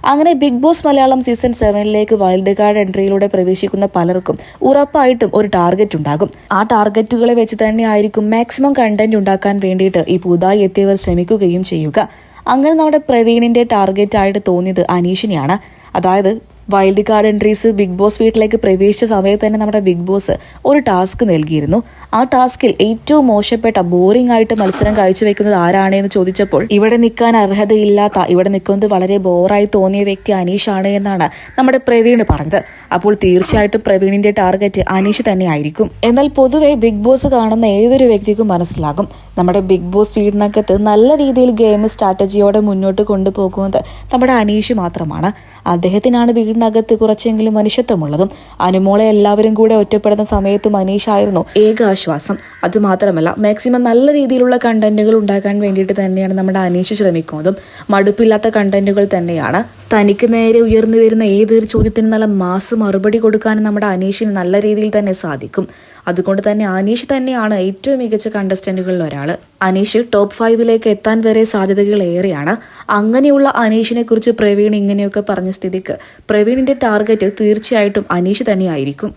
അങ്ങനെ Bigg Boss Malayalam season 7 wild card എൻട്രിയിലൂടെ പ്രവേശിക്കുന്ന പലർക്കും ഉറപ്പായിട്ടും ഒരു ടാർഗറ്റ് ഉണ്ടാകും. ആ ടാർഗറ്റുകളെ വെച്ച് തന്നെ ആയിരിക്കും മാക്സിമം കണ്ടന്റ് ഉണ്ടാക്കാൻ വേണ്ടിയിട്ട് ഈ പുതുതായി എത്തിയവർ ശ്രമിക്കുകയും ചെയ്യുക. അങ്ങനെ നമ്മുടെ പ്രവീണിന്റെ ടാർഗറ്റ് ആയിട്ട് തോന്നിയത് അനീഷിനെയാണ്. അതായത് wild card entries Bigg Boss വീട്ടിലേക്ക് പ്രവേശിച്ച സമയത്ത് തന്നെ നമ്മുടെ ബിഗ് ബോസ് ഒരു ടാസ്ക് നൽകിയിരുന്നു. ആ ടാസ്കിൽ ഏറ്റവും മോശപ്പെട്ട ബോറിംഗ് ആയിട്ട് മത്സരം കാഴ്ചവെക്കുന്നത് ആരാണെന്ന് ചോദിച്ചപ്പോൾ ഇവിടെ നിൽക്കാൻ അർഹതയില്ലാത്ത, ഇവിടെ നിൽക്കുന്നത് വളരെ ബോറായി തോന്നിയ വ്യക്തി അനീഷാണ് എന്നാണ് നമ്മുടെ പ്രവീൺ പറഞ്ഞത്. അപ്പോൾ തീർച്ചയായിട്ടും പ്രവീണിന്റെ ടാർഗറ്റ് അനീഷ് തന്നെ ആയിരിക്കും. എന്നാൽ പൊതുവെ ബിഗ് ബോസ് കാണുന്ന ഏതൊരു വ്യക്തിക്കും മനസ്സിലാകും, നമ്മുടെ ബിഗ് ബോസ് വീടിനകത്ത് നല്ല രീതിയിൽ ഗെയിം സ്ട്രാറ്റജിയോടെ മുന്നോട്ട് കൊണ്ടുപോകുന്നത് നമ്മുടെ അനീഷ് മാത്രമാണ്. അദ്ദേഹത്തിനാണ് വീടിനകത്ത് കുറച്ചെങ്കിലും മനുഷ്യത്വമുള്ളതും. അനുമോളെ എല്ലാവരും കൂടെ ഒറ്റപ്പെടുന്ന സമയത്തും അനീഷായിരുന്നു ഏക ആശ്വാസം. അതുമാത്രമല്ല, മാക്സിമം നല്ല രീതിയിലുള്ള കണ്ടന്റുകൾ ഉണ്ടാക്കാൻ വേണ്ടിയിട്ട് തന്നെയാണ് നമ്മുടെ അനീഷ് ശ്രമിക്കുന്നതും. മടുപ്പില്ലാത്ത കണ്ടന്റുകൾ തന്നെയാണ്. തനിക്ക് നേരെ ഉയർന്നു വരുന്ന ഏതൊരു ചോദ്യത്തിന് നല്ല മാസ് മറുപടി കൊടുക്കാനും നമ്മുടെ അനീഷിന് നല്ല രീതിയിൽ തന്നെ സാധിക്കും. അതുകൊണ്ട് തന്നെ അനീഷ് തന്നെയാണ് ഏറ്റവും മികച്ച കണ്ടസ്റ്റന്റുകളിൽ ഒരാൾ. അനീഷ് ടോപ്പ് 5 എത്താൻ വരെ സാധ്യതകൾ ഏറെയാണ്. അങ്ങനെയുള്ള അനീഷിനെ കുറിച്ച് പ്രവീൺ ഇങ്ങനെയൊക്കെ പറഞ്ഞ സ്ഥിതിക്ക് പ്രവീണിന്റെ ടാർഗറ്റ് തീർച്ചയായിട്ടും അനീഷ് തന്നെയായിരിക്കും.